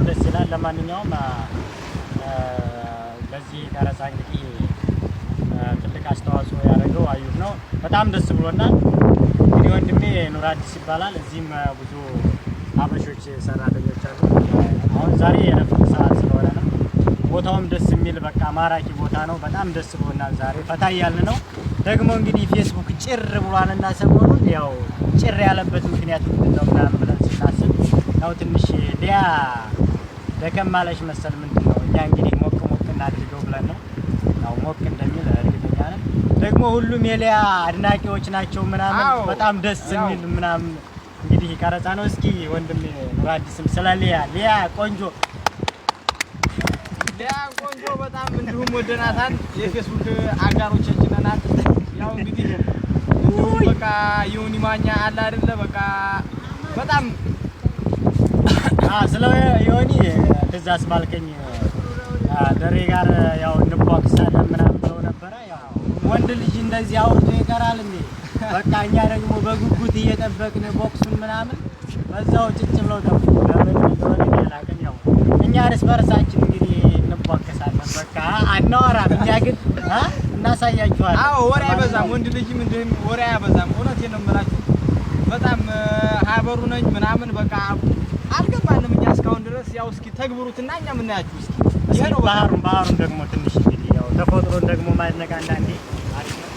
ደስ ይላል። ለማንኛውም ለዚህ ቀረጻ እንግዲህ ትልቅ አስተዋጽኦ ያደረገው አዩብ ነው። በጣም ደስ ብሎናል። እንግዲህ ወንድሜ ኑር አዲስ ይባላል። እዚህም ብዙ አበሾች ሰራተኞች አሉ። አሁን ዛሬ የረፍት ሰዓት ስለሆነ ነው። ቦታውም ደስ የሚል በቃ ማራኪ ቦታ ነው። በጣም ደስ ብሎናል። ዛሬ ፈታ እያልን ነው። ደግሞ እንግዲህ ፌስቡክ ጭር ብሏልና ሰሞኑን ያው ጭር ያለበት ምክንያት ምንድነው ምናምን ብለን ስናስብ ያው ትንሽ ሊያ ደከም አለሽ መሰል ምንድነው እኛ እንግዲህ ሞቅ እናድርገው ብለን ነው። ያው ሞቅ እንደሚል እርግጠኛ ነን። ደግሞ ሁሉም የሊያ አድናቂዎች ናቸው ምናምን በጣም ደስ የሚል ምናምን እንግዲህ ቀረጻ ነው። እስኪ ወንድም ኑር አዲስም ስለ ሊያ ቆንጆ በጣም እንዲሁም ወደናታን የፌስቡክ አጋሮቻችን ናት። ያው እንግዲህ በቃ ዮኒ ማኛ አለ አይደለ በቃ በጣም ስለ ዮኒ ትዛስ ባልከኝ ደሬ ጋር ያው እንቦክሳለን ምናምን ብለው ነበረ። ያው ወንድ ልጅ እንደዚህ አውርቶ ይቀራል እንዴ? በቃ እኛ ደግሞ በጉጉት እየጠበቅን ቦክሱን ምናምን በዛው ጭጭ ብለው ጠፉ። ለምን እንደሆነ ያላቀን ያው እኛ እርስ በርሳችን እንግዲህ እንቦክሳለን። በቃ አናወራም እኛ ግን እናሳያችኋለን። አዎ ወሬ አይበዛም። ወንድ ልጅ ምንድን ወሬ አይበዛም። እውነቴን ነው የምላችሁ። በጣም ሀበሩ ነኝ ምናምን በቃ አልገባንም እኛ እስካሁን ድረስ። ያው እስኪ ተግብሩትና እኛ ምን ያያችሁ እስኪ ይሄ ነው ባህሩን ደግሞ ትንሽ እንግዲህ ያው ተፈጥሮን ደግሞ ማድነቅ አንዳንዴ አሪፍ ነው።